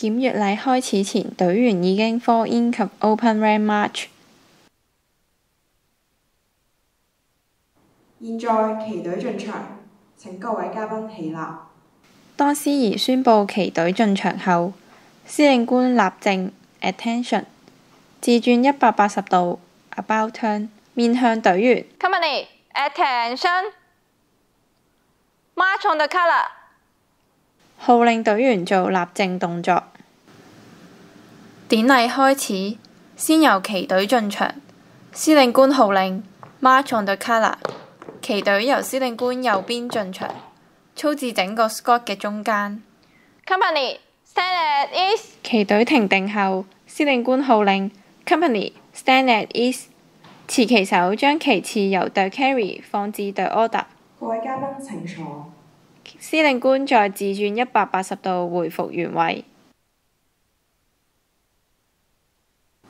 檢閱禮開始前，隊員已經 fall in 及 open rank march。現在旗隊進場，請各位嘉賓起立。當司儀宣佈旗隊進場後，司令官立正 （attention）， 自轉180度 （about turn）， 面向隊員 Company attention march on the colour， 號令隊員做立正動作。典禮開始，先由旗隊進場，司令官號令 march on the colour， 旗隊由司令官右邊進場，操至整個 squad 嘅中間。Company stand at ease， 旗隊停定後，司令官號令 Company stand at ease， 持旗手將旗幟由 the carry 放至 the order。各位嘉賓請坐。司令官再自轉180度回復原位。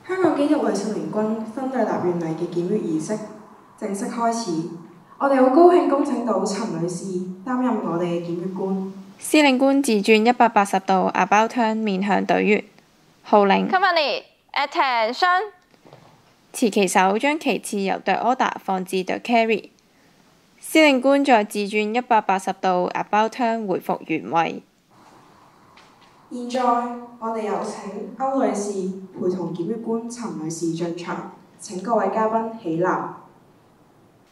香港基督衛少年軍分隊立願禮嘅檢閱儀式正式開始。我哋好高興恭請到陳女士擔任我哋嘅檢閱官。司令官自轉180度 about turn 面向隊員，號令 Company attention， 持旗手將旗幟由 the order 放至 the carry。司令官再自轉180度 about turn 回復原位。現在我哋有請歐女士陪同檢閱官陳女士進場，請各位嘉賓起立。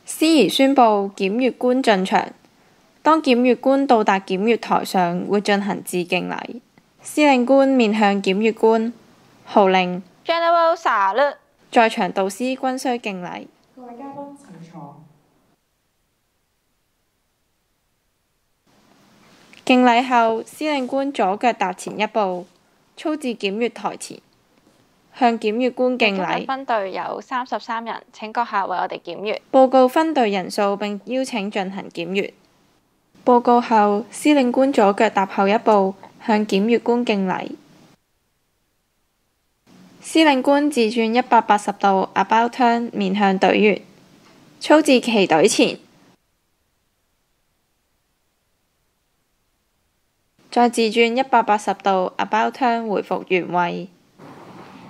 司儀宣佈檢閱官進場。當檢閱官到達檢閱台上，會進行致敬禮。司令官面向檢閱官，號令 General salute， 在場導師均須敬禮。各位嘉賓請坐。敬禮後，司令官左腳踏前一步，操至檢閱台前，向檢閱官敬禮。分隊有33人，請閣下為我哋檢閱。報告分隊人數並邀請進行檢閱。報告後，司令官左腳踏後一步，向檢閱官敬禮。司令官自轉180度 about turn 面向隊員，操至旗隊前，再自轉180度 about turn 回復原位。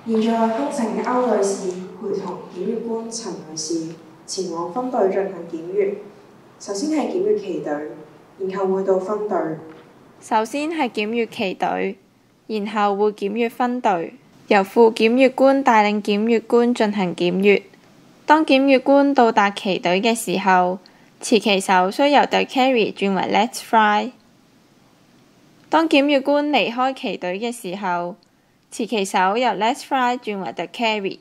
現在恭請歐女士陪同檢閱官陳女士前往分隊進行檢閱。首先係檢閱旗隊，然後會到分隊。首先係檢閱旗隊，然後會檢閱分隊，由副檢閱官帶領檢閱官進行檢閱。當檢閱官到達旗隊嘅時候，持旗手需由 the carry 轉為 let's fly。當檢閱官離開旗隊嘅時候，持旗手由 let's fly 轉為 the carry。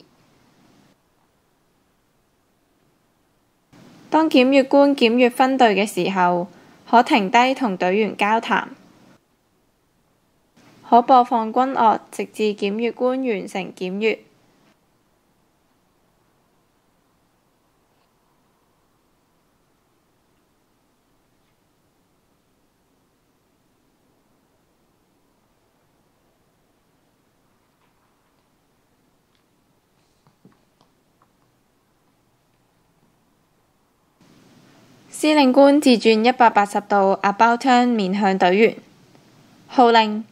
當檢閱官檢閱分隊嘅時候，可停低同隊員交談，可播放軍樂，直至檢閱官完成檢閱。司令官自轉180度 about turn 面向隊員，號令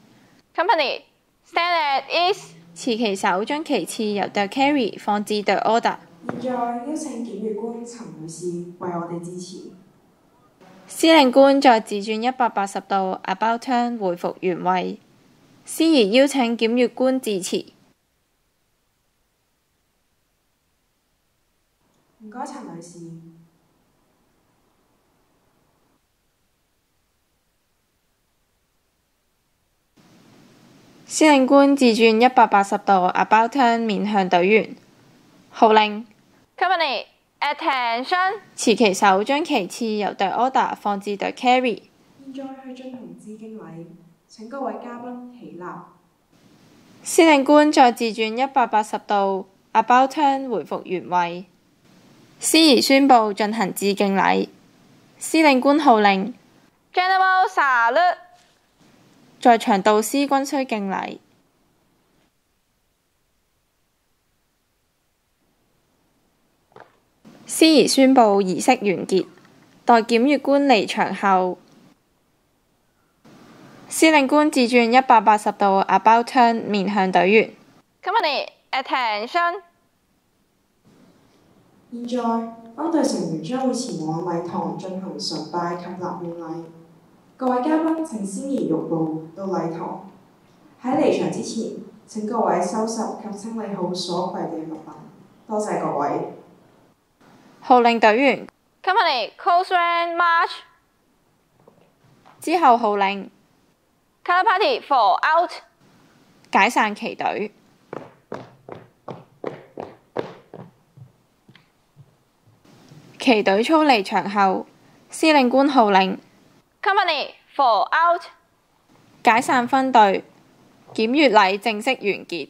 Company stand at ease， 持旗手將旗幟由 the carry 放至 the order。現在邀請檢閱官陳女士為我哋支持。司令官再自轉180度 about turn 回復原位。司儀邀請檢閱官致辭。唔該，陳女士。司令官自轉180度 about turn 面向隊員，號令 Company attention， 持旗手將旗幟由 the order 放至 the carry。現在去進行致敬禮，請各位嘉賓起立。司令官再自轉180度 about turn 回復原位。司儀宣佈進行致敬禮。司令官號令 General salute， 在場導師均須敬禮。司儀宣佈儀式完結，待檢閱官離場後，司令官自轉180度 about turn 面向隊員。Company attention。現在，分隊成員將會前往禮堂進行崇拜及納命禮。各位嘉賓請先移玉步到禮堂。喺離場之前，請各位收拾及清理好所攜嘅物品。多謝各位。號令隊員。Company close rank march。之後號令。Colour party fall out。解散旗隊。旗隊操離場後，司令官號令。Company fall out。解散分隊，檢閱禮正式完結。